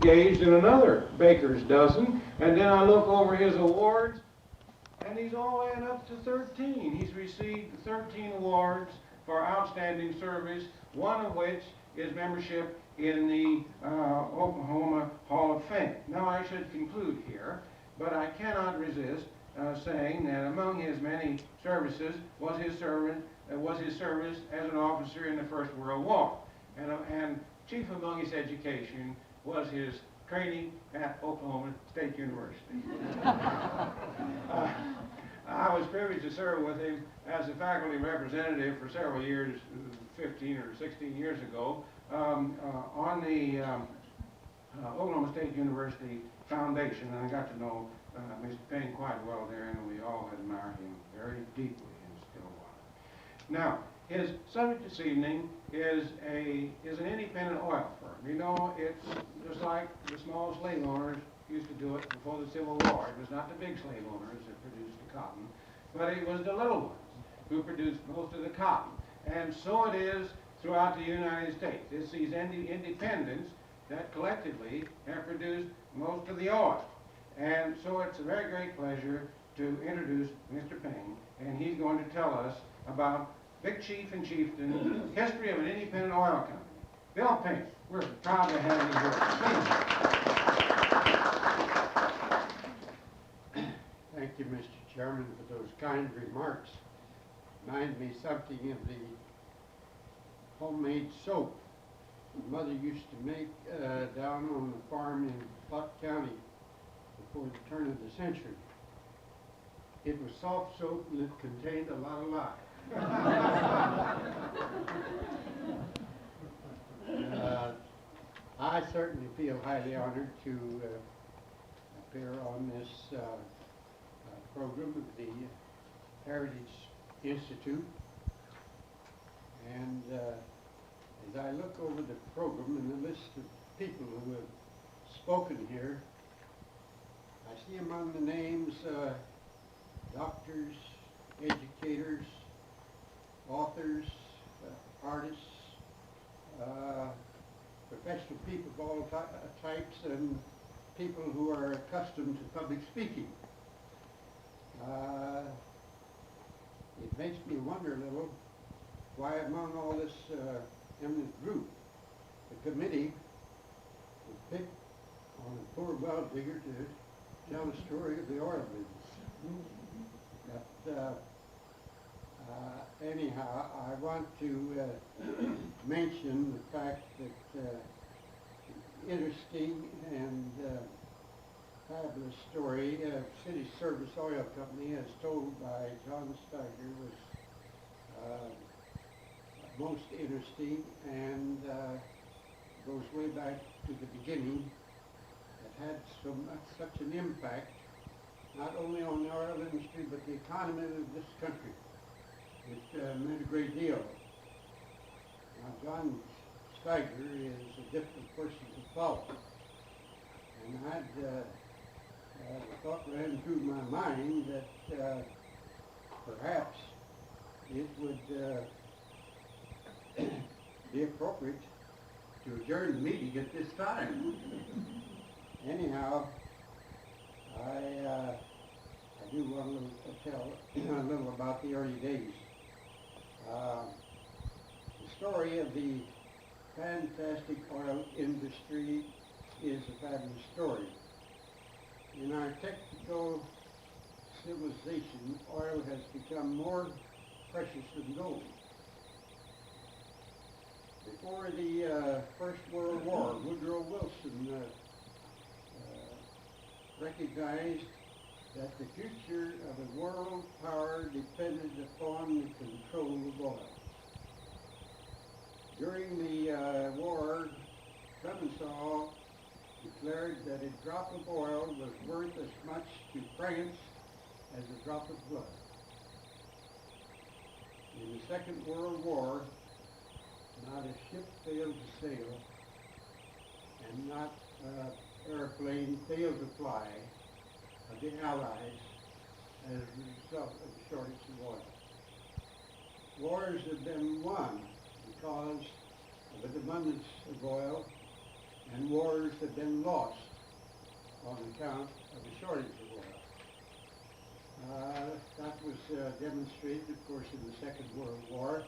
engaged in another baker's dozen, and then I look over his awards, and he's all adding up to 13. He's received 13 awards for outstanding service, one of which is membership in the Oklahoma Hall of Fame. Now I should conclude here, but I cannot resist saying that among his many services was his service as an officer in the First World War. And chief among his education was his training at Oklahoma State University. I was privileged to serve with him as a faculty representative for several years, 15 or 16 years ago, on the Oklahoma State University Foundation, and I got to know Mr. Payne quite well there, and we all admire him very deeply in Stillwater. Now, his subject this evening is an independent oil firm. You know, it's just like the small slave owners used to do it before the Civil War. It was not the big slave owners that produced the cotton, but it was the little ones who produced most of the cotton. And so it is throughout the United States. It's these independents that collectively have produced most of the oil. And so it's a very great pleasure to introduce Mr. Payne, and he's going to tell us about Big Chief and Chieftain, history of an independent oil company. Bill Payne, we're proud to have you here. Thank you, Mr. Chairman, for those kind remarks. Remind me something of the homemade soap my mother used to make down on the farm in Buck County before the turn of the century. It was soft soap and it contained a lot of lye. I certainly feel highly honored to appear on this program of the Heritage Institute. And as I look over the program and the list of people who have spoken here, I see among the names doctors, educators, authors, artists, professional people of all types, and people who are accustomed to public speaking. It makes me wonder a little why among all this eminent group, the committee would pick on a poor well digger to tell the story of the oil business. But anyhow, I want to mention the fact that interesting and fabulous story of City Service Oil Company, as told by John Steiger, was most interesting and goes way back to the beginning. It had such an impact, not only on the oil industry, but the economy of this country. It meant a great deal. Now, John Steiger is a difficult person to follow. And the thought ran through my mind that perhaps it would be appropriate to adjourn the meeting at this time. Anyhow, I do want to tell a little about the early days. The story of the fantastic oil industry is a fabulous story. In our technical civilization, oil has become more precious than gold. Before the First World War, Woodrow Wilson recognized that the future of the world power depended upon the control of oil. During the war, Clemenceau declared that a drop of oil was worth as much to France as a drop of blood. In the Second World War, not a ship failed to sail, and not an airplane failed to fly of the Allies as a result of the shortage of oil. Wars have been won because of an abundance of oil, and wars have been lost on account of the shortage of oil. That was demonstrated, of course, in the Second World War.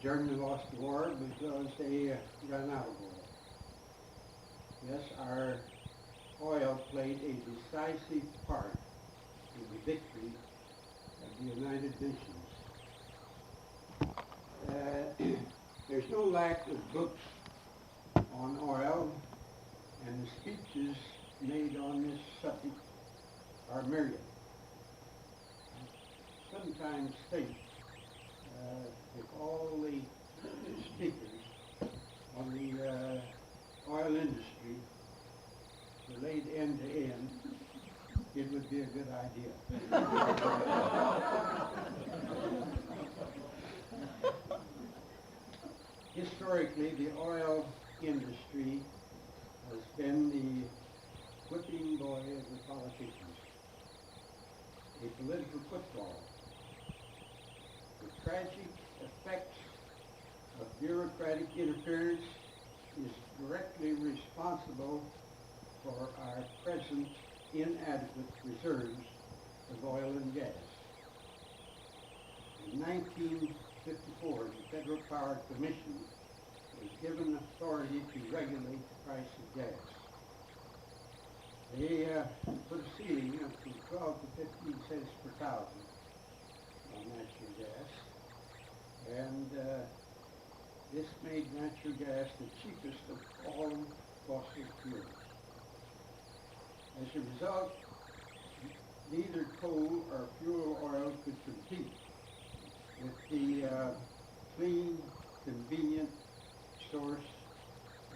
Germany lost the war because they ran out of oil. Yes, our oil played a decisive part in the victory of the United Nations. There's no lack of books on oil, and the speeches made on this subject are myriad. I sometimes think if all the speakers on the oil industry were laid end to end, it would be a good idea. Historically, the oil industry has been the whipping boy of the politicians, a political football. The tragic effects of bureaucratic interference is directly responsible for our present inadequate reserves of oil and gas. In 1954, the Federal Power Commission was given authority to regulate the price of gas. They put a ceiling up to 12 to 15 cents per thousand on natural gas, and this made natural gas the cheapest of all fossil fuels. As a result, neither coal or fuel oil could compete with the clean, convenient source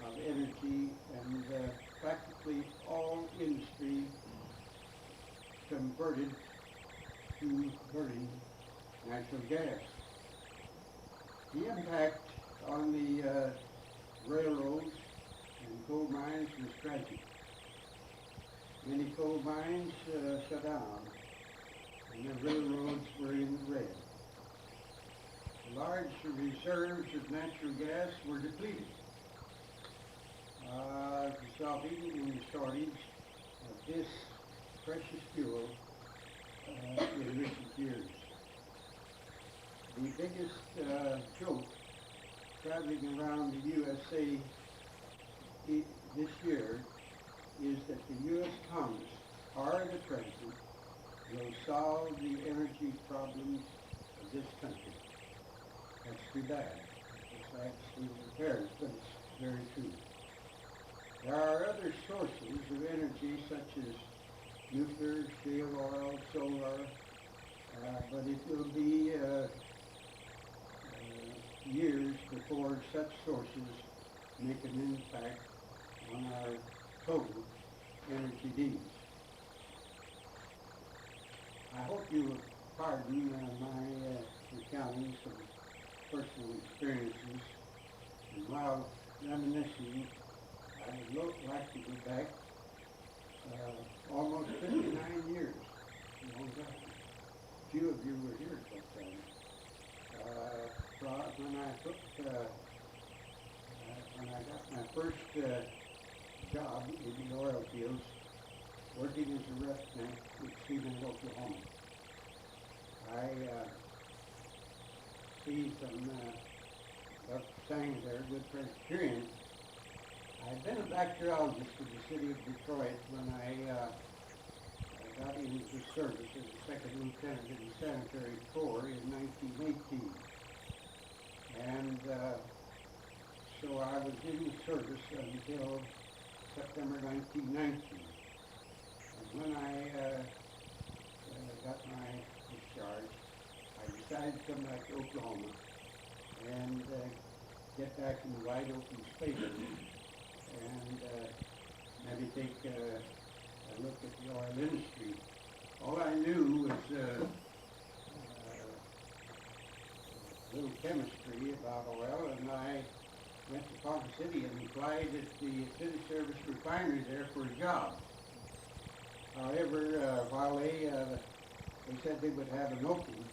of energy, and practically all industry converted to burning natural gas. The impact on the railroads and coal mines was tragic. Many coal mines shut down, and the railroads were in the red. Large reserves of natural gas were depleted, resulting in the shortage of this precious fuel in recent years. The biggest joke traveling around the USA this year is that the U.S. Congress or the President will solve the energy problems of this country. That's too bad. It's actually apparent, but it's very true. There are other sources of energy such as nuclear, shale oil, solar, but it will be years before such sources make an impact on our total energy needs. I hope you will pardon my recounting some personal experiences, and while reminiscing, I would like to go back almost 59 years, a long time. Few of you were here at that time. When I got my first job in the oil fields, working as a roughneck with T Payne, Oklahoma. I see some saying there, good Presbyterian. I'd been a bacteriologist for the city of Detroit when I got into service as a second lieutenant in the Sanitary Corps in 1918. And so I was in the service until September 1919. And when I got my discharge, I decided to come back to Oklahoma and get back in the wide open spaces and maybe take a look at the oil industry. All I knew was a little chemistry about oil, and I went to Ponca City and applied at the city service refinery there for a job. However, while they said they would have an opening,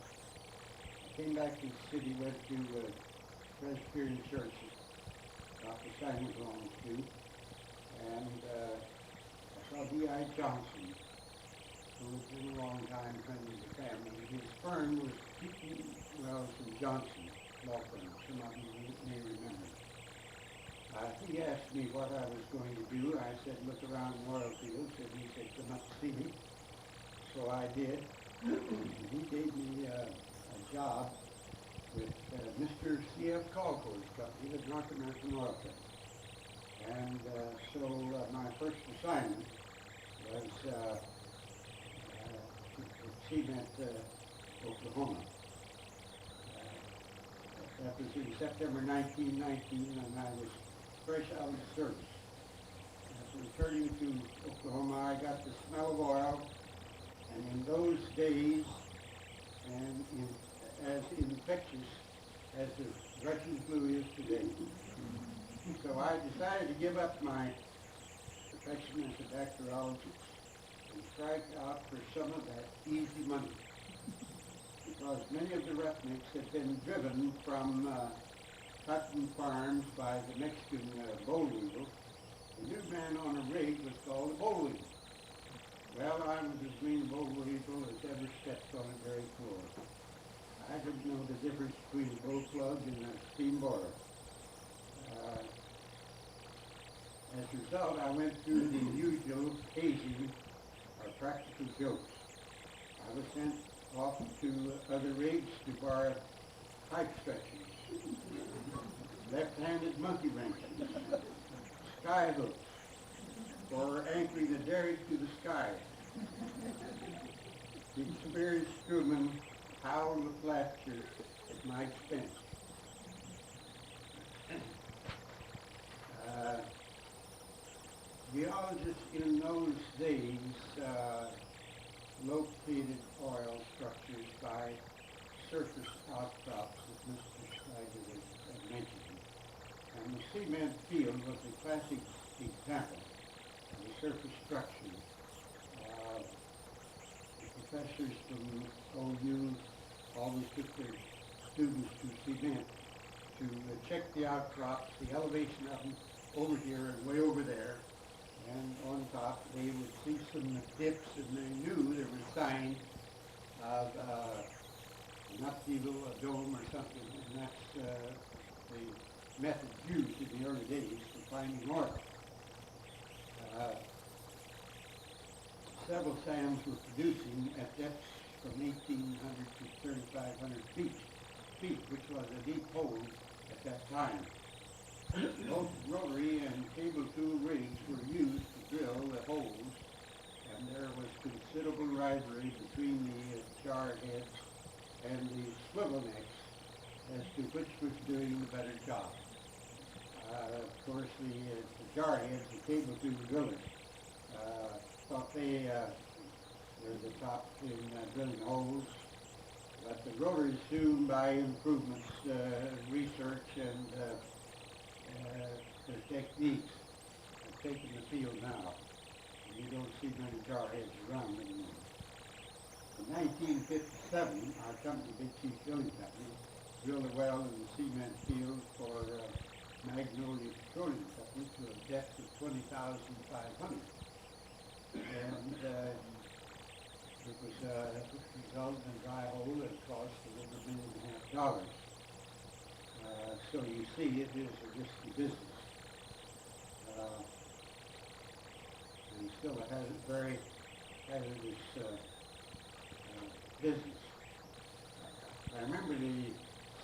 I came back to the city, went to Presbyterian Church family belongs to. And I saw D.I. Johnson, who has been a long time friend of the family. His firm was T. Wells and Johnson law firm. Some of you may remember. He asked me what I was going to do. I said, look around the oil fields, and he said, come up to see me. So I did. He gave me a job with Mr. C.F. Calco's company, the North American Oil Company. And so my first assignment was cement, Oklahoma. That was in September 1919, and I was fresh out of service. After returning to Oklahoma, I got the smell of oil, and in those days, and as infectious as the Russian flu is today. So I decided to give up my profession as a bacteriologist and strike out for some of that easy money. Because many of the roughnecks had been driven from cotton farms by the Mexican boll weevil. The new man on a rig was called a boll weevil. Well, I was as mean a boll weevil as ever stepped on a dairy floor. I didn't know the difference between a bull plug and a steam boiler. As a result, I went through the usual hazing or practical jokes. I was sent off to other rigs to borrow pipe stretchers, left-handed monkey wrenches, sky hooks for anchoring the derrick to the sky. The experienced crewmen howled with laughter at my expense. Geologists in those days located oil structures by surface outcrops, as Mr. Schleiger had mentioned. And the cement field was a classic example of a surface structure. The professors from OU always took their students to cement to check the outcrops, the elevation of them over here and way over there. And on top, they would see some dips, and they knew there was signs of an upheaval, a dome or something, and that's the method used in the early days for finding oil. Several sands were producing at depths from 1,800 to 3,500 feet, which was a deep hole at that time. Both rotary and cable tool rigs were used to drill the holes, and there was considerable rivalry between the jar heads and the swivel necks as to which was doing the better job. Of course, the jar heads, the cable tool drillers, thought they were the top in drilling holes, but the rotaries soon, by improvements, research, and their techniques have taken the field now. And you don't see many jar heads around anymore. In 1957, our company, Big Chief Drilling Company, drilled a well in the cement field for Magnolia Petroleum Company to a depth of 20,500. And it was resulted in a dry hole that cost over $1.5 million. So you see, it is a risky business. And still a very hazardous business. I remember the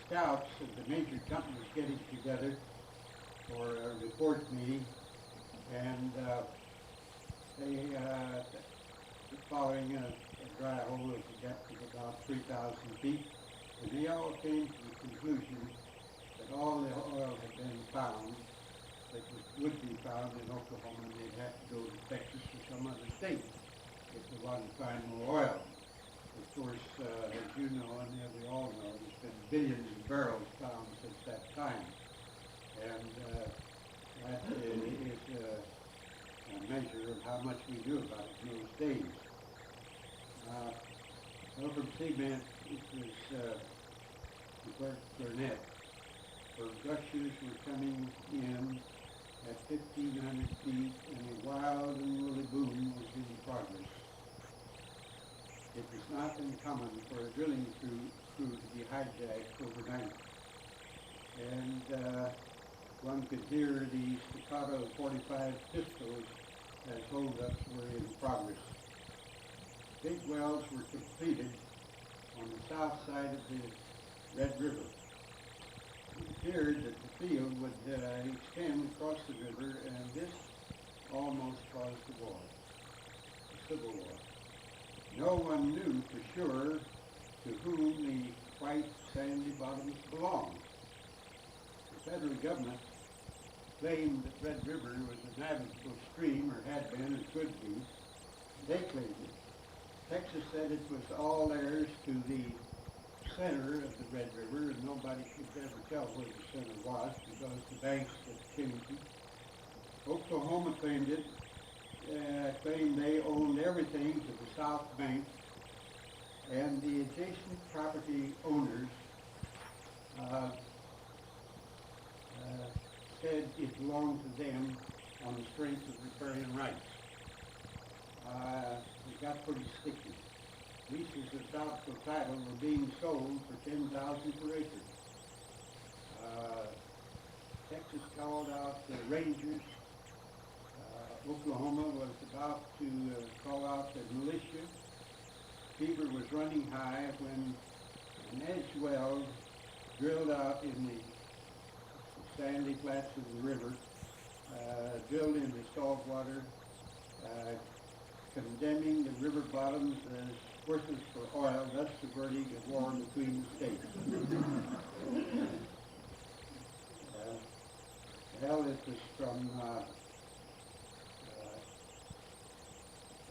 scouts of the major companies getting together for a report meeting, and they were following a dry hole at a depth of about 3,000 feet, and they all came to the conclusion that all the oil had been found that would be found in Oklahoma, and they'd have to go to Texas or some other state if they wanted to find more oil. Of course, as you know, and we all know, there's been billions of barrels found since that time. And that is a measure of how much we knew about it in those days. Over cement, it was Burnett, where gushers were coming in uncommon for a drilling crew to be hijacked overnight. And one could hear the staccato 45 pistols as holdups were in progress. Big wells were completed on the south side of the Red River. It appeared that the field would extend across the river, and this almost caused the war, the Civil War. No one knew for sure to whom the white sandy bottoms belonged. The federal government claimed that Red River was a navigable stream, or had been, or could be. They claimed it. Texas said it was all theirs to the center of the Red River, and nobody could ever tell where the center was because the banks had changed it. Oklahoma claimed it, claimed they owned everything to the south bank, and the adjacent property owners said it belonged to them on the strength of riparian rights. It got pretty sticky. Leases of doubtful title were being sold for $10,000 per acre. Texas called out the Rangers. Oklahoma was about to call out the militia. Fever was running high when an edge well drilled out in the sandy flats of the river, drilled into salt water, condemning the river bottoms as worthless for oil, thus diverting a war between the states. Hell, it was from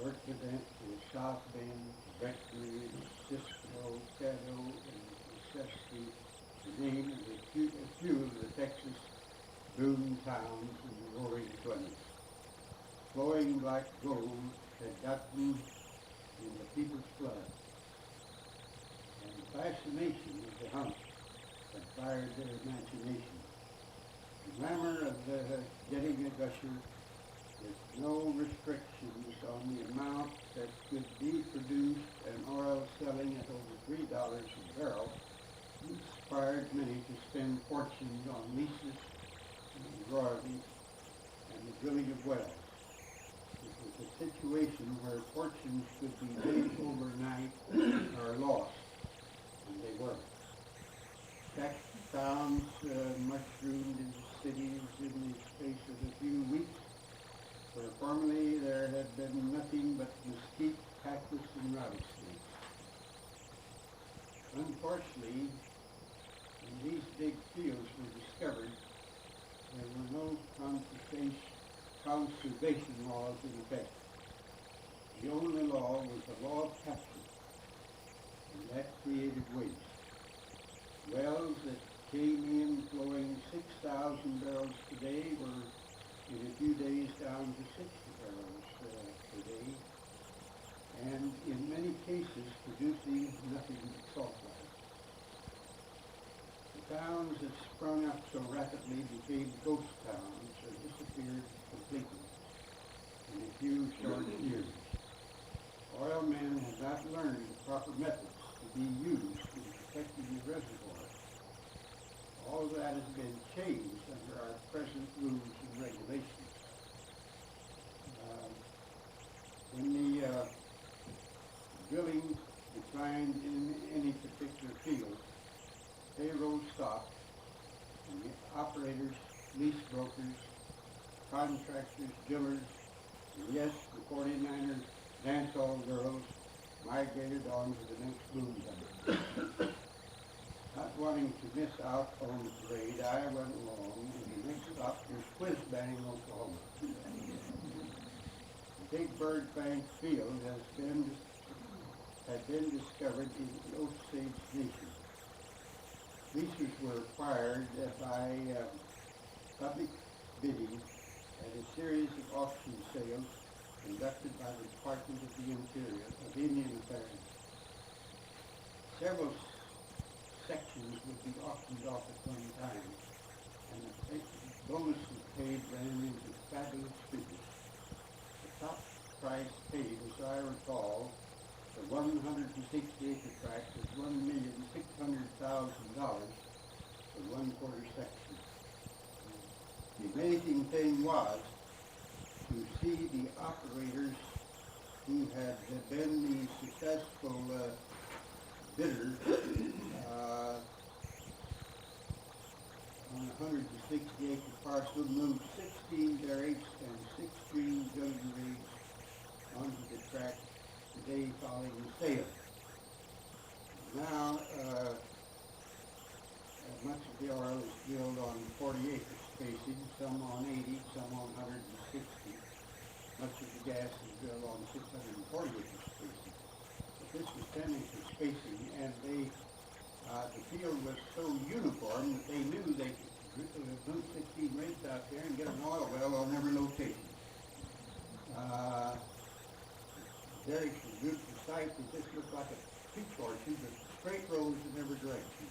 Orchident to South Bend, Breckenridge, Cisco, Caddo, and Necessity, to name a few of the Texas boom towns in the roaring 20s. Flowing black gold had gotten in the people's blood, and the fascination of the hunt had fired their imagination. The glamour of getting a gusher with no restrictions on the amount that could be produced, and oil selling at over $3 a barrel inspired many to spend fortunes on leases and royalties and the drilling of wells. It was a situation where fortunes could be made overnight or lost, and they were. Tax towns mushroomed into cities in the space of a few weeks, where formerly there had been nothing but mesquite, cactus, and rattlesnakes. Unfortunately, when these big fields were discovered, there were no conservation laws in effect. The only law was the law of capture, and that created waste. Wells that came in flowing 6,000 barrels per day were in a few days down to 60 barrels per day, and in many cases producing nothing but salt water. The towns that sprung up so rapidly became ghost towns or disappeared completely in a few short years. Oil men had not learned the proper methods to be used in protecting the reservoir. All that has been changed under our present rules and regulations. When the drilling declined in any particular field, payroll stopped, and the operators, lease brokers, contractors, drillers, and yes, the 49er dance hall girls migrated on to the next boom time. Not wanting to miss out on the parade, I went along, and the next stop was Whiz Bang, Oklahoma. The Big Bird Bank field had been discovered in the Osage Nation. Leases were acquired by public bidding at a series of auction sales conducted by the Department of the Interior of Indian Affairs. Several sections would be auctioned off at one time, and the bonuses paid ran into fabulous figures. The top price paid, as I recall, The 160-acre tract was $1,600,000 for 1/4 section. The amazing thing was to see the operators who had been the successful bidders on a 160-acre parcel moved 16 derricks and 6 green building rigs onto the tract the day following the sale. Now, much of the oil is drilled on 40-acre spacing, some on 80, some on 160. Much of the gas is drilled on 640-acre spacing. But this was 10-acre spacing, and the field was so uniform that they knew they could move 16 rigs out there and get an oil well on every location. Derricks were good for sight. They just looked like a peach orchard with straight rows in every direction.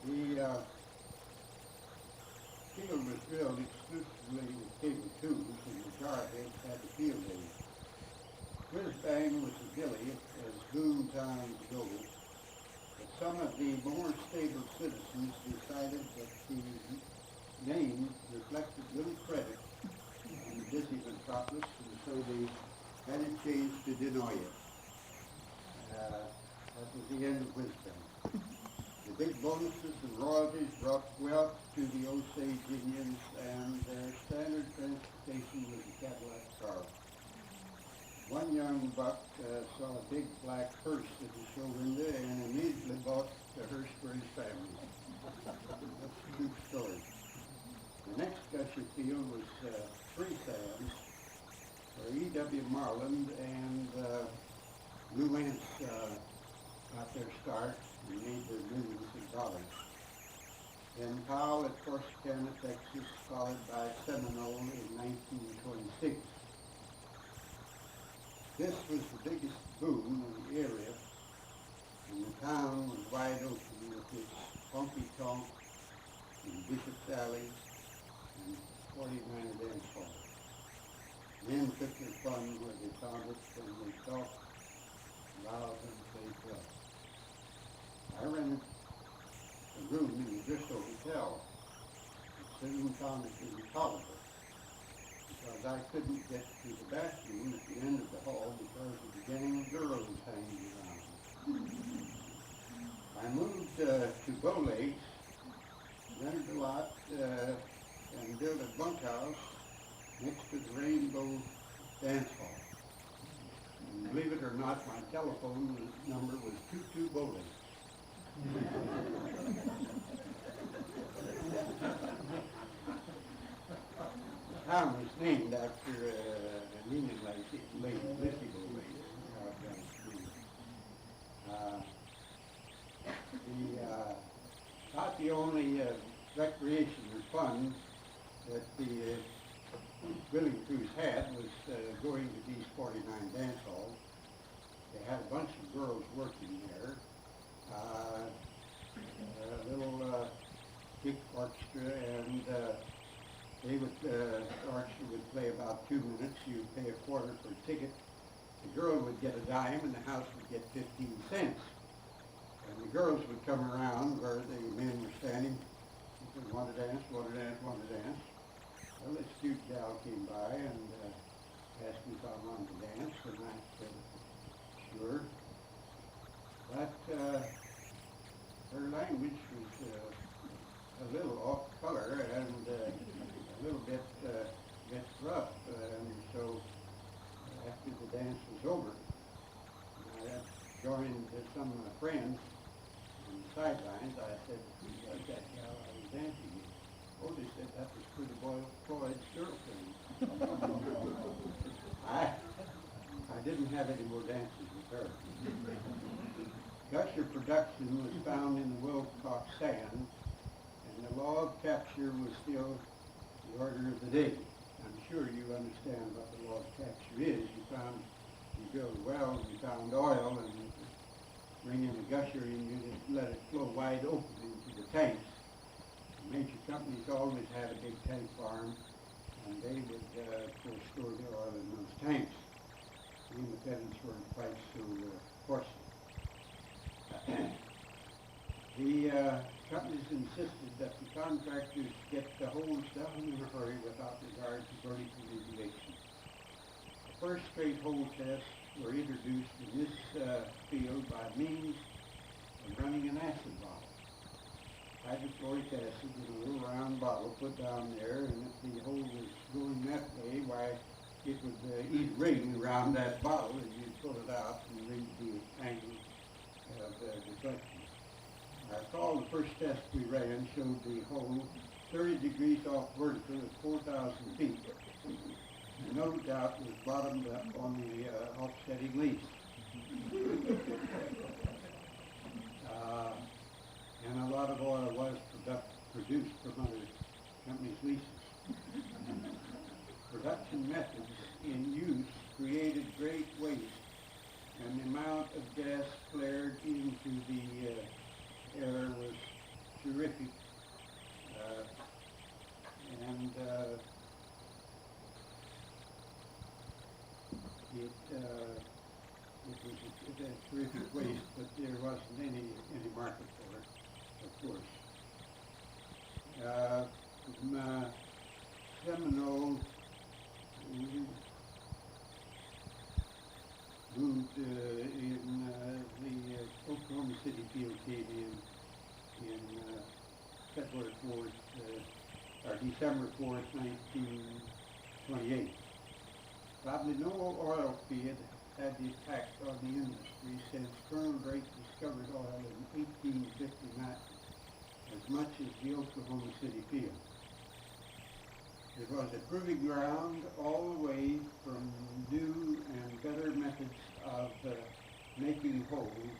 The field was drilled exclusively with cable tubes, and the jar heads had the field aid. Brisbane was a village as boom times go, but some of the more stable citizens decided that the name reflected little credit on the busy metropolis, and so they had it changed to Denoya. That was the end of Brisbane. The big bonuses and royalties brought wealth to the Osage Indians, and their standard transportation was a Cadillac car. One young buck saw a big black hearse at the show window and immediately bought the hearse for his family. That's a true story. The next gusher field was Three Sands, where E.W. Marland and Lou Ance got their start and made their millions of dollars. Then Powell at Corsicana, Texas, followed by Seminole in 1926. This was the biggest boom in the area, and the town was wide open with its honky-tonk and Bishop's Alley and 49 dance halls. Men took their fun where they found it, and they talked loud and played rough. I rented a room in the Bristol Hotel, and soon found it in Tolliver, because I couldn't get to the bathroom at the end of the hall because of the gang of girls hanging around. I moved to Bow Lakes, rented a lot, and built a bunkhouse next to the Rainbow Dance Hall. And believe it or not, my telephone number was 22 Bow Lakes. The town was named after an Indian lady, Lissy Bow Lakes, out down the street. Not the only recreation or fun that the drilling crews had was going to these 49 dance halls. They had a bunch of girls working there. A little big orchestra, and they would, the orchestra would play about 2 minutes. You would pay a quarter for a ticket. The girl would get a dime, and the house would get 15 cents. And the girls would come around where the men were standing. They said, "Want to dance? Want to dance? Want to dance?" Well, this cute gal came by and asked me if I wanted to dance, and I said, "Sure." But her language was a little off color and a little bit rough, and so after the dance was over, I joined some of my friends on the sidelines. I said, "Who was that gal I was dancing with?" "Oh," they said, "that was Pretty Boy Floyd's girlfriend." I didn't have any more dances with her. Gusher production was found in the Wilcox Sand, and the law of capture was still the order of the day. I'm sure you understand what the law of capture is. You drill a well, and you found oil, and you bring in a gusher, and you just let it flow wide open into the tanks. The major companies always had a big tank farm, and they would, of course, store the oil in those tanks. the independents weren't quite so forceful. The companies insisted that the contractors get the holes down in a hurry without regard to vertical regulation. The first straight hole tests were introduced in this field by means of running an acid bottle. Hydrochloric acid in a little round bottle put down there, and if the hole was going that way, why, it would eat ring around that bottle as you pull it out and read the angle of deflection. I recall the first test we ran showed the hole 30 degrees off vertical at 4,000 feet. And no doubt was bottomed up on the offsetting lease. And a lot of oil was produced from other companies' leases. Production methods in use created great waste, and the amount of gas flared into the air was terrific. It was a terrific waste, but there wasn't any market for it, of course. From Seminole, moved in the Oklahoma City field came in February 4th, or December 4th, 1928. Probably no oil field had the effect on the industry since Colonel Drake discovered oil in 1859, as much as the Oklahoma City field. It was a proving ground all the way from new and better methods of making holes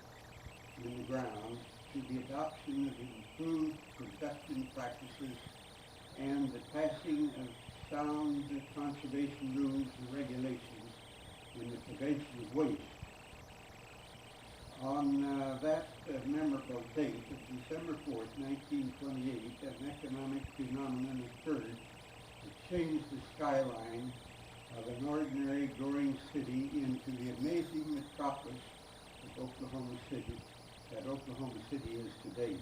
in the ground to the adoption of improved production practices and the passing of sound conservation rules and regulations in the prevention of waste. On that memorable date of December 4th, 1928, an economic phenomenon occurred that changed the skyline of an ordinary growing city into the amazing metropolis of Oklahoma City, that Oklahoma City is today.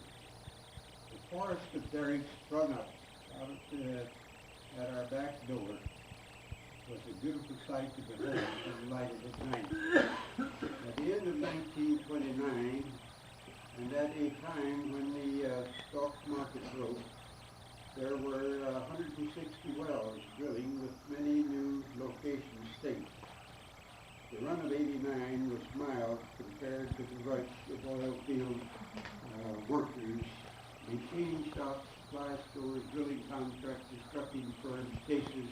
The forest of derrick sprung up out at our back door was a beautiful sight to behold and lighted at night. At the end of 1929, and at a time when the stock market broke, there were 160 wells drilling with many new locations staked. The run of '89 was mild compared to the rush of oil field workers, machine shops, supply stores, drilling contractors, trucking firms, cases,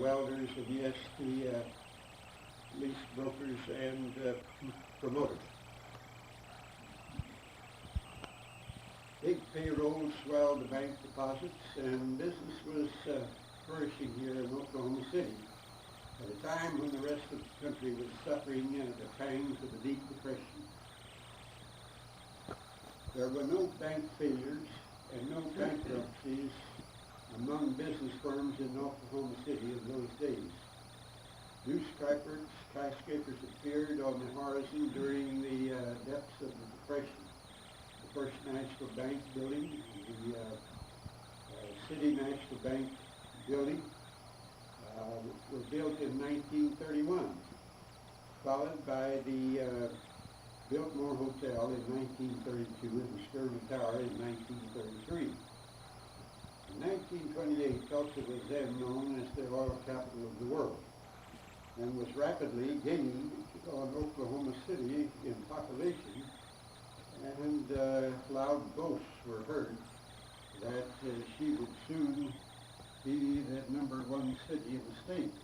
welders, and yes, the lease brokers and promoters. Big payrolls swelled the bank deposits, and business was flourishing here in Oklahoma City at a time when the rest of the country was suffering the pangs of a deep depression. There were no bank failures and no bankruptcies among business firms in Oklahoma City in those days. New skyscrapers appeared on the horizon during the depths of the Depression. The First National Bank building, the City National Bank building, were built in 1931, followed by the Biltmore Hotel in 1932 and the Sterling Tower in 1933. In 1928, Tulsa was then known as the oil capital of the world and was rapidly gaining on Oklahoma City in population, and loud boasts were heard that she would soon be the #1 city of the state.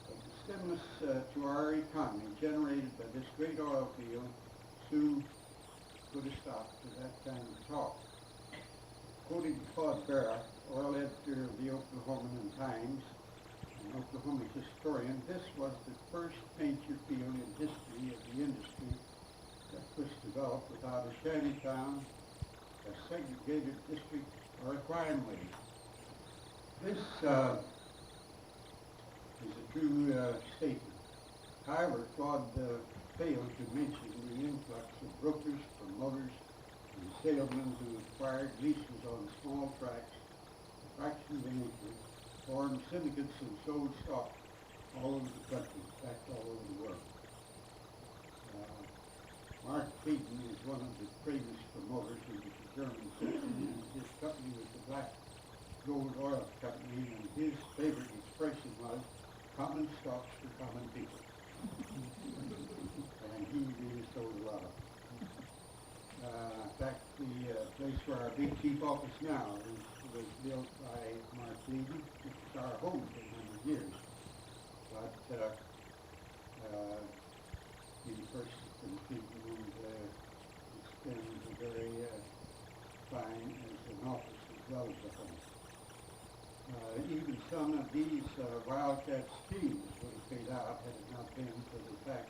But the stimulus to our economy generated by this great oil field soon put a stop to that kind of talk. Quoting Claude Barrett, oil editor of the Oklahoman Times, an Oklahoma historian, this was the first major field in history of the industry that was developed without a shanty town, a segregated district, or a crime wave. This is a true statement. However, Claude failed to mention the influx of brokers, promoters, and salesmen who acquired leases on small tracts, a fraction of an acre, formed syndicates and sold stock all over the country, in fact all over the world. Mark Payne is one of the famous promoters of the German system, and his company was the Black Gold Oil Company, and his favorite expression was, common stocks for common people. And he really sold a lot of them. In fact, the place where our big chief office now was built by Mark Payne. It's our home for 100 years. But he purchased it from people, and it's been very fine as an office as well as a home. Even some of these wildcat schemes would have paid out had it not been for the fact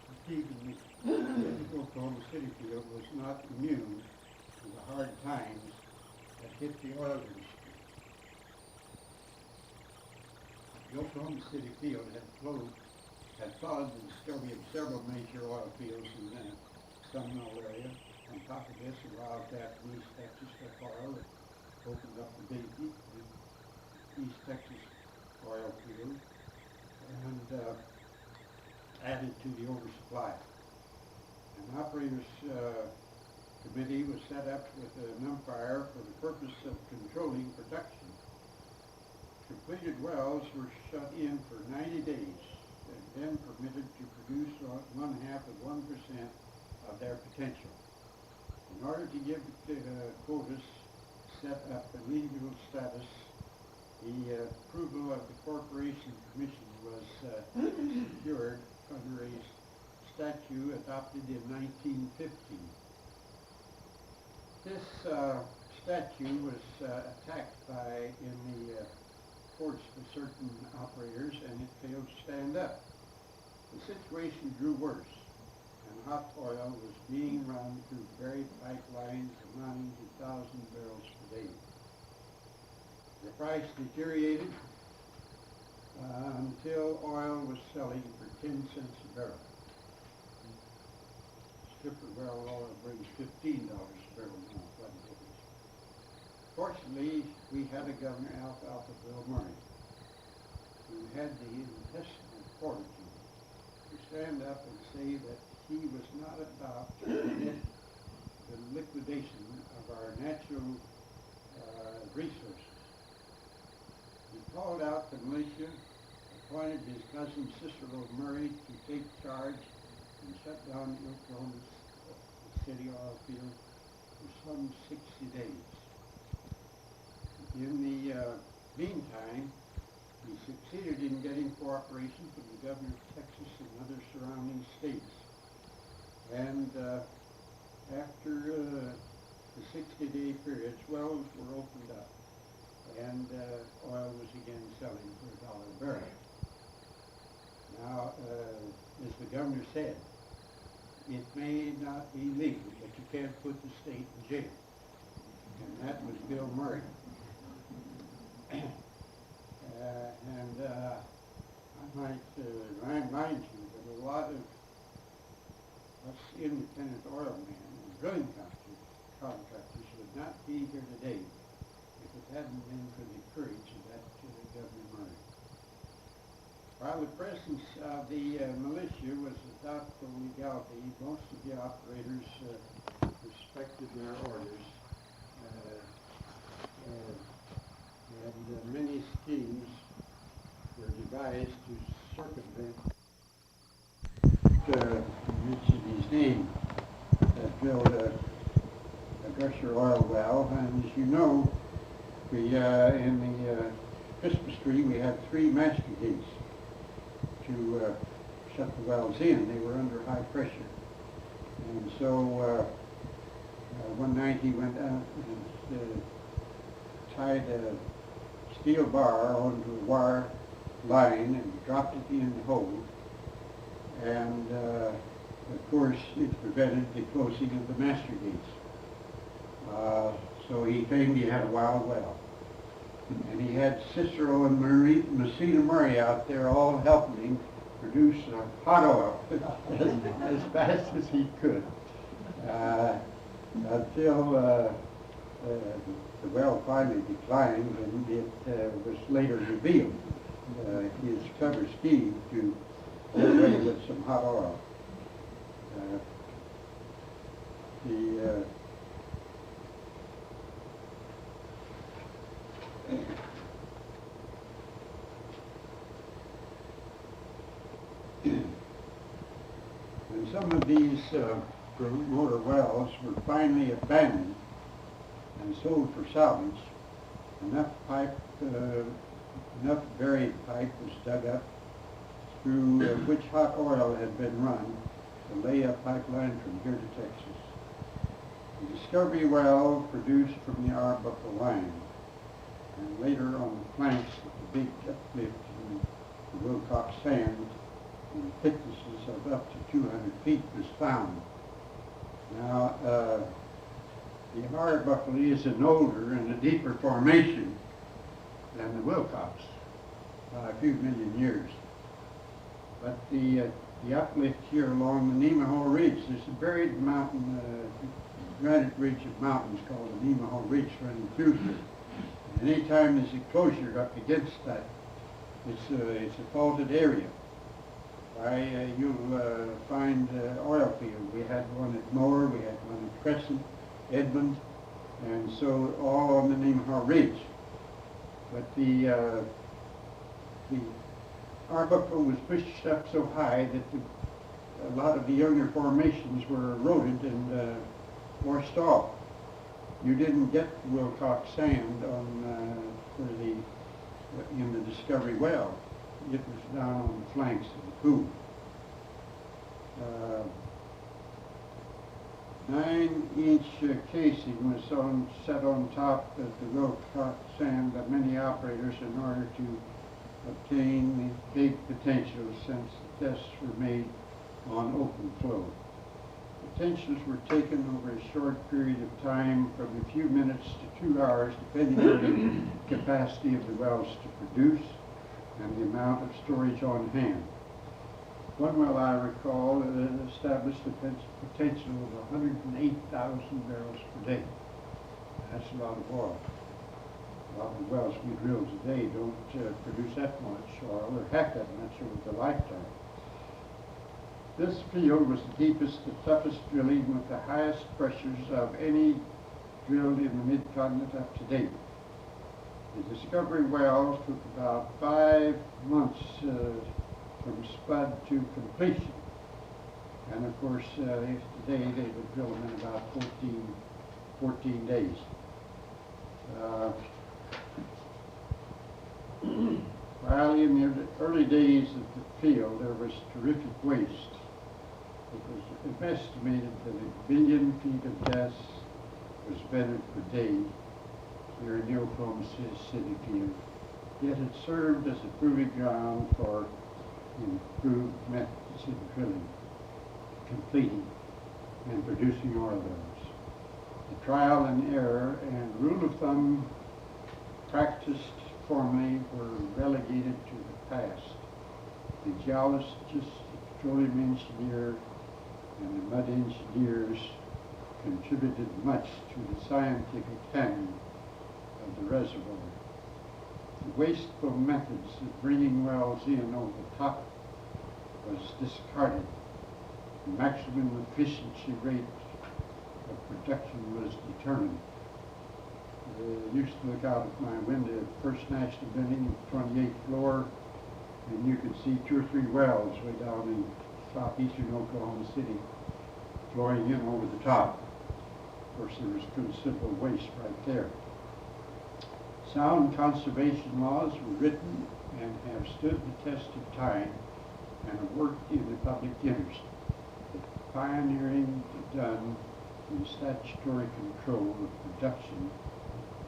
that even the Oklahoma City field was not immune to the hard times that hit the oil industry. The Oklahoma City field had followed the discovery of several major oil fields in the Seminole area. On top of this, the wildcat in East Texas took oil that opened up the big East Texas oil field and added to the oversupply. An operators committee was set up with an umpire for the purpose of controlling production. Completed wells were shut in for 90 days and then permitted to produce 1/2 of 1% of their potential. In order to give quotas set up a legal status, the approval of the Corporation Commission was secured under a statute adopted in 1915. This statute was attacked in the courts by certain operators, and it failed to stand up. The situation grew worse, and hot oil was being run through buried pipelines amounting to 1,000 barrels per day. The price deteriorated until oil was selling for 10 cents a barrel. Stripper barrel oil brings $15 a barrel now. Fortunately, we had a governor, Alfalfa Bill Murray, who had the intestinal fortitude to stand up and say that he was not about to permit the liquidation of our natural resources. He called out the militia, appointed his cousin Cicero Murray to take charge and shut down the Oklahoma City oil field for some 60 days. In the meantime, he succeeded in getting cooperation from the governor of Texas and other surrounding states. And after the 60-day period, wells were opened up, and oil was again selling for $1 a barrel. Now, as the governor said, it may not be legal, but you can't put the state in jail. And that was Bill Murray. I might remind you that a lot of us independent oilmen and drilling contractors would not be here today if it hadn't been for the courage of that Governor Murray. While the presence of the militia was a doubtful legality, most of the operators respected their orders. And many schemes were devised to circumvent, mention his name, drilled a gusher oil valve. And as you know, we in the Christmas tree we had 3 master gates to shut the valves in. They were under high pressure. And so one night he went out and tied a steel bar onto a wire line and dropped it in the hole. And of course it prevented the closing of the master gates. So he claimed he had a wild well. And he had Cicero and Messina Murray out there all helping him produce hot oil as fast as he could until the well finally declined, and it was later revealed his clever scheme to get away with some hot oil. And some of these motor wells were finally abandoned and sold for salvage. Enough buried pipe was dug up through which hot oil had been run to lay a pipeline from here to Texas. The Discovery well produced from the Arbuckle line, and later on the flanks of the big uplift in the Wilcox sand, in thicknesses of up to 200 feet was found. Now, the Arbuckle is an older and a deeper formation than the Wilcox, by a few million years. But the uplift here along the Nemaha Ridge, there's a buried mountain, granite ridge of mountains called the Nemaha Ridge running through here. And anytime there's a closure up against that, it's a faulted area. You'll find oil field. We had one at Moore, we had one at Crescent, Edmond, and so all on the Nemaha Ridge. But the Arbuckle was pushed up so high that a lot of the younger formations were eroded and washed off. You didn't get Wilcox sand on in the Discovery well. It was down on the flanks of the pool. 9-inch casing was set on top of the Wilcox sand by many operators in order to obtain the big potential, since the tests were made on open flow. Potentials were taken over a short period of time, from a few minutes to 2 hours, depending on the capacity of the wells to produce and the amount of storage on hand. One well I recall established a potential of 108,000 barrels per day. That's a lot of oil. A lot of the wells we drill today don't produce that much oil, or half that much over the lifetime. This field was the deepest, the toughest drilling with the highest pressures of any drilled in the mid-continent up to date. The Discovery well took about 5 months from spud to completion. And of course, today they would drill them in about 14 days. While in the early days of the field, there was terrific waste. It was estimated that 1 billion feet of gas was vented per day here in the Oklahoma City field. Yet it served as a proving ground for improved methods in drilling, completing, and producing oil wells. The trial and error and rule of thumb practiced formerly were relegated to the past. The geologist, the petroleum engineer, and the mud engineers contributed much to the scientific handling of the reservoir. The wasteful methods of bringing wells in over the top was discarded. The maximum efficiency rate of production was determined. I used to look out at my window at First National Building, 28th floor, and you could see 2 or 3 wells way down in southeastern Oklahoma City flowing in over the top. Of course, there was considerable waste right there. Sound conservation laws were written and have stood the test of time and have worked in the public interest. The pioneering done in statutory control of production,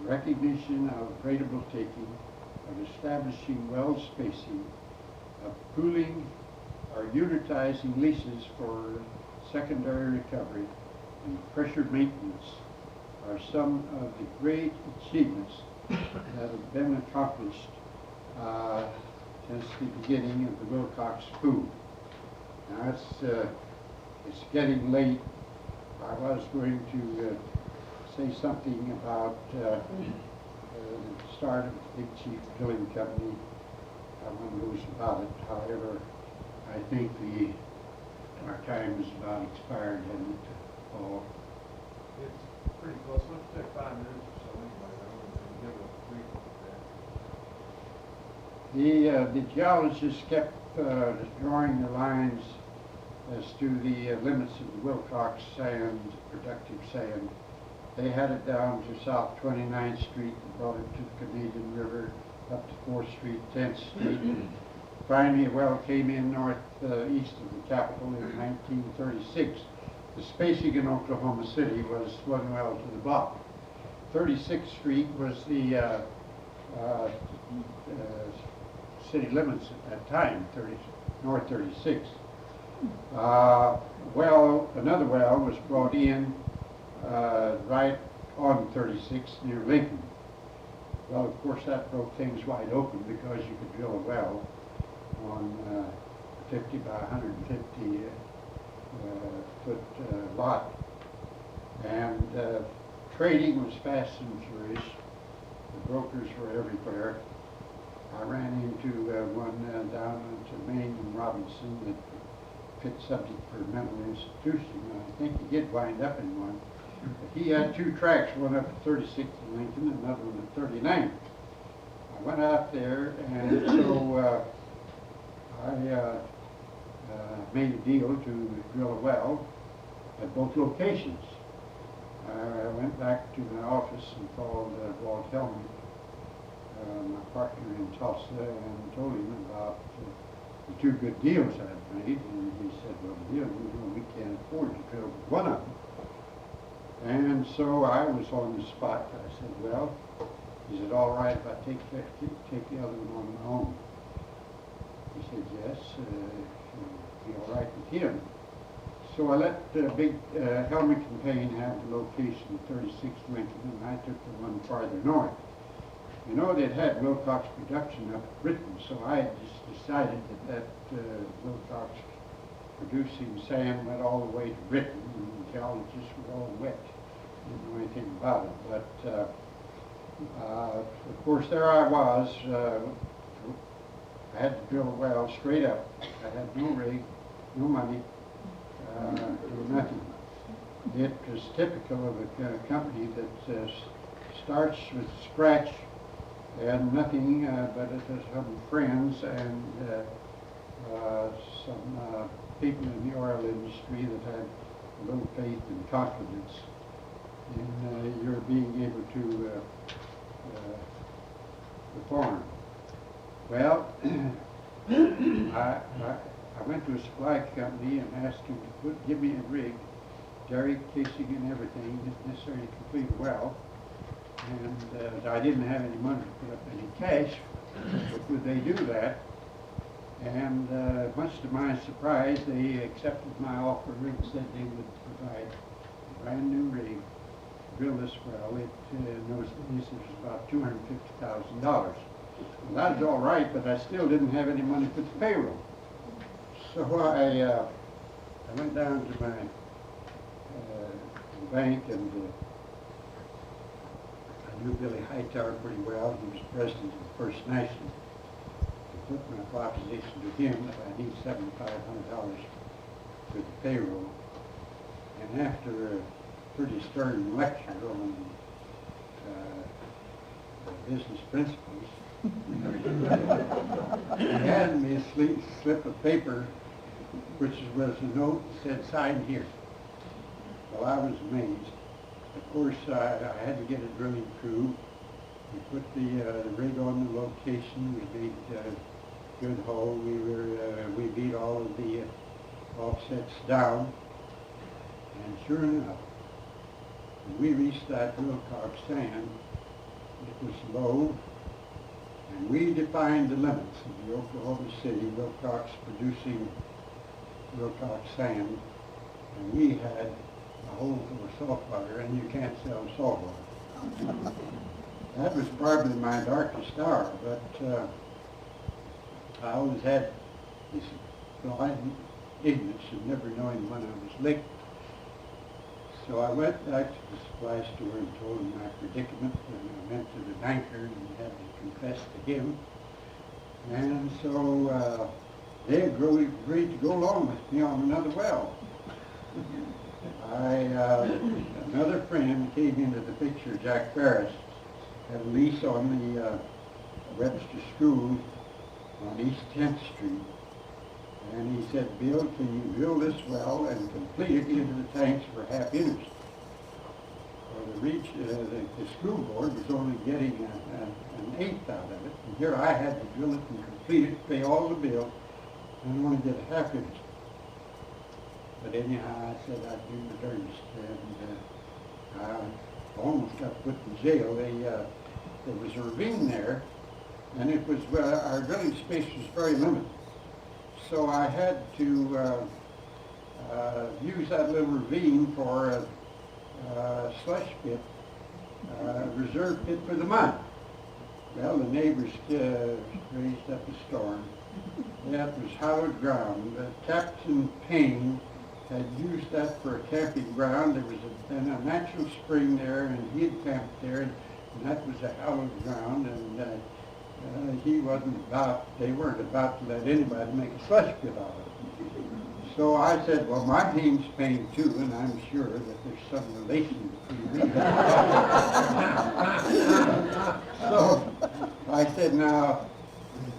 recognition of gradable taking, of establishing well spacing, of pooling or unitizing leases for secondary recovery, and pressure maintenance are some of the great achievements that have been accomplished since the beginning of the Wilcox Pool. Now it's getting late. I was going to say something about the start of the Big Chief Drilling Company. One knows about it. However, I think our time is about expired, hasn't it, Paul? It's pretty close. Let's take 5 minutes or so anyway, though, and give a brief look at that. The geologists kept drawing the lines as to the limits of the Wilcox sand, productive sand. They had it down to South 29th Street and brought it to the Canadian River, up to 4th Street, 10th Street. Finally, a well came in northeast of the capital in 1936. The spacing in Oklahoma City was one well to the block. 36th Street was the city limits at that time, North 36. Another well was brought in right on 36 near Lincoln. Well, of course, that broke things wide open because you could drill a well on 50 by 150 foot lot. And trading was fast and furious. The brokers were everywhere. I ran into one down to Maine and Robinson that fit subject for mental institution. I think he did wind up in one. But he had 2 tracks, one up at 36th and Lincoln and another one at 39th. I went out there, and so I made a deal to drill a well at both locations. I went back to my office and called Walt Hellman, my partner in Tulsa, and told him about the 2 good deals I'd made. And he said, well, we can't afford to drill one of them. And so I was on the spot. I said, well, is it all right if I take the other one on my own? He said, yes, it'll be all right with him. So I let Big Helmick and Payne have the location of 36th Lincoln, and I took the one farther north. You know, they'd had Wilcox production up at Britain, so I just decided that Wilcox producing sand went all the way to Britain, and the geologists were all wet. Didn't know anything about it. But of course, there I was. I had to drill a well straight up. I had no rig, no money, no nothing. It was typical of a company that starts with scratch and nothing but some friends and some people in the oil industry that had a little faith and confidence in your being able to perform. Well, I went to a supply company and asked him to give me a rig, derrick, casing, and everything necessary to complete a well. And I didn't have any money to put up any cash, but would they do that? And much to my surprise, they accepted my offer and said they would provide a brand new rig to drill this well. In those days, it was about $250,000. Well, that was all right, but I still didn't have any money for the payroll. So I went down to my bank, and I knew Billy Hightower pretty well. He was president of the First National. I put my proposition to him that I need $7,500 for the payroll. And after a pretty stern lecture on business principles, he handed me a slip of paper, which was a note that said, sign here. Well, I was amazed. Of course, I had to get a drilling crew. We put the rig on the location. We made good hole. We beat all of the offsets down. And sure enough, when we reached that Wilcox sand, it was low, and we defined the limits of the Oklahoma City Wilcox producing Wilcox sand, and we had a hole full of salt water, and you can't sell salt water. That was probably my darkest hour, but I always had this blind ignorance of never knowing when I was licked. So I went back to the supply store and told him my predicament, and I went to the banker and had to confess to him. And so they agreed to go along with me on another well. Another friend came into the picture, Jack Ferris, had a lease on the Webster School on East 10th Street. And he said, Bill, can you drill this well and complete it into the tanks for half interest? Well, the school board was only getting an eighth out of it. And here I had to drill it and complete it, pay all the bills, and only get a half interest. But anyhow, I said I'd do my darndest, and I almost got put in jail. There was a ravine there, and it was, our drilling space was very limited. So I had to use that little ravine for a slush pit, reserve pit for the mud. Well, the neighbors raised up a storm. That was hallowed ground. Captain Payne had used that for a camping ground. There was a natural spring there, and he had camped there, and that was a hallowed ground. And they weren't about to let anybody make a slush pit out of it. So I said, well, my name's Payne too, and I'm sure that there's some relation between me. So I said, now,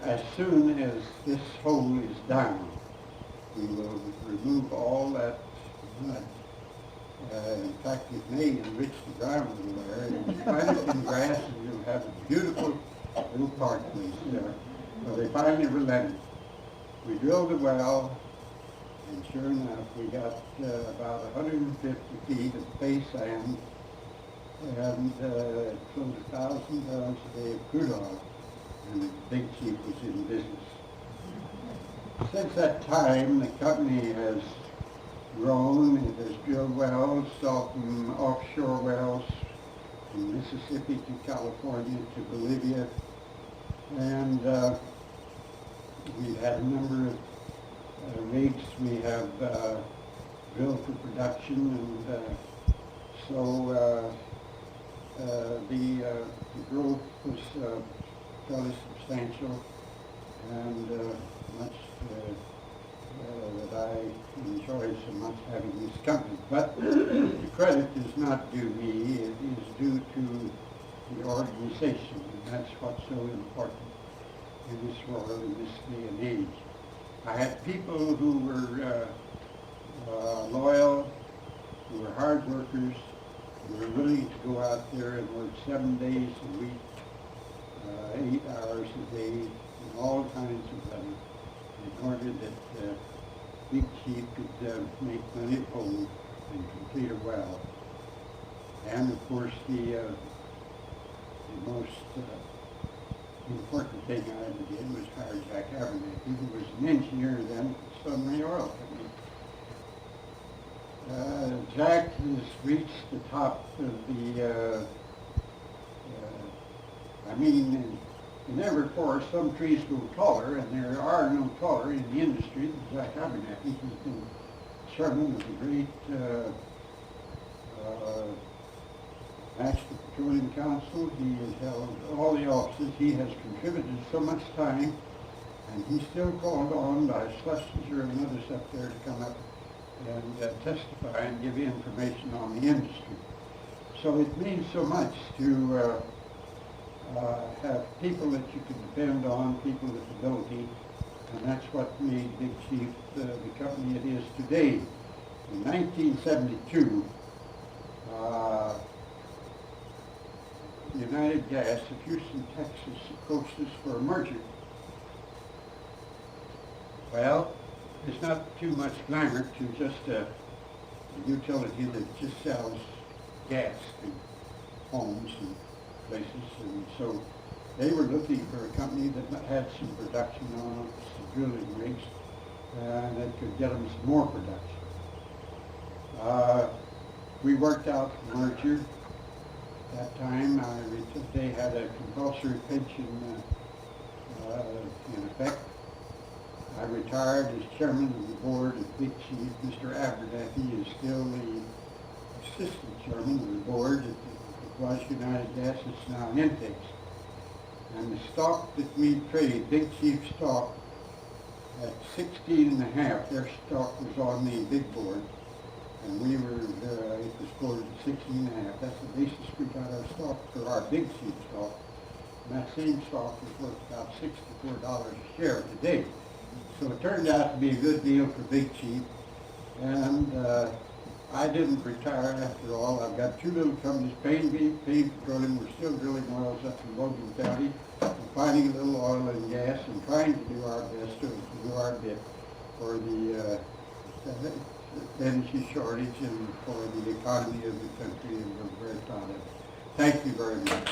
as soon as this hole is down, we will remove all that mud. In fact, it may enrich the ground a little there, and plant it in grass, and you'll have a beautiful little park place there. So they finally relented. We drilled a well, and sure enough, we got about 150 feet of bay sand, and close to 1,000 barrels a day of crude oil, and the Big Chief was in business. Since that time, the company has grown. It has drilled wells, from offshore wells, from Mississippi to California to Bolivia, and we've had a number of rigs we have drilled for production, and so the growth was fairly substantial, and much that I enjoy so much having this company. But the credit is not due me, it is due to the organization, and that's what's so important in this world, in this day and age. I had people who were loyal, who were hard workers, who were willing to go out there and work 7 days a week, 8 hours a day, in all kinds of weather, in order that Big Chief could make money at home and complete a well. And of course, the most important thing I ever did was hire Jack Abernathy, who was an engineer then at Submarine Oil Company. Jack has reached the top of the, in every forest some trees grow taller, and there are no taller in the industry than Jack Abernathy. He's been chairman of the great National Petroleum Council. He has held all the offices. He has contributed so much time, and he's still called on by Schlesinger and others up there to come up and testify and give information on the industry. So it means so much to have people that you can depend on, people with ability, and that's what made Big Chief the company it is today. In 1972, United Gas of Houston, Texas approached us for a merger. Well, it's not too much glamour to just a utility that just sells gas to homes and places, and so they were looking for a company that had some production on it, some drilling rigs, and that could get them some more production. We worked out the merger. At that time, they had a compulsory pension in effect, retired as chairman of the board of Big Chief. Mr. Abernathy is still the assistant chairman of the board. It was United Gas, it's now Intex. And the stock that we trade, Big Chief stock, at 16.5, their stock was on the big board. And we were, it was quoted at 16.5. That's the basis we got our stock for our Big Chief stock. And that same stock is worth about $64 a share today. So it turned out to be a good deal for Big Chief. And I didn't retire after all. I've got two little companies, Payne Petroleum. We're still drilling wells up in Logan County, and finding a little oil and gas, and trying to do our best to do our bit for the energy shortage and for the economy of the country, and we're very proud of it. Thank you very much.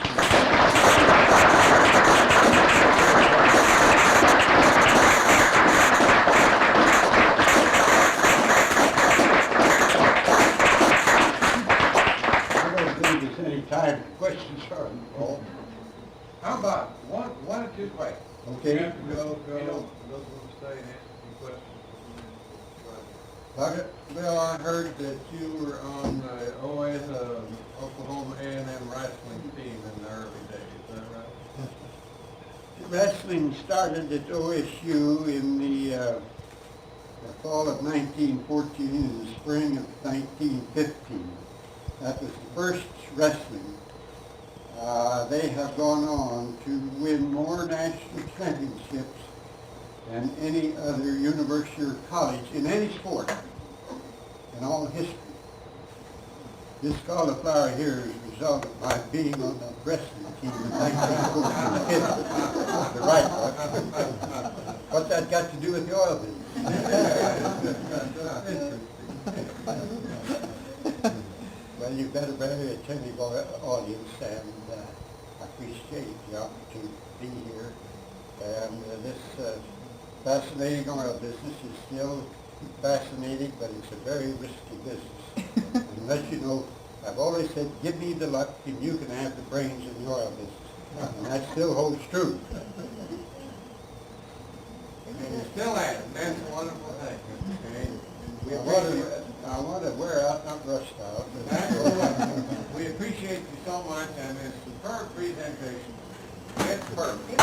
Any time questions are involved. How about one or two questions? Okay. You have to go, those will stay and ask a few questions. Bill, I heard that you were on the Oklahoma A&M wrestling team in the early days, is that right? Wrestling started at OSU in the fall of 1914 and the spring of 1915. That was the first wrestling. They have gone on to win more national championships than any other university or college in any sport in all history. This cauliflower here is a result of my being on the wrestling team in 1914. The right one. What's that got to do with the oil business? Well, you've got a very attentive audience, and I appreciate the opportunity to be here. And this fascinating oil business is still fascinating, but it's a very risky business. Unless you know, I've always said, give me the luck and you can have the brains in the oil business. And that still holds true. And you still at it, that's a wonderful thing. Okay? I want to wear out, not rust out. We appreciate you so much, and it's a superb presentation. It's perfect.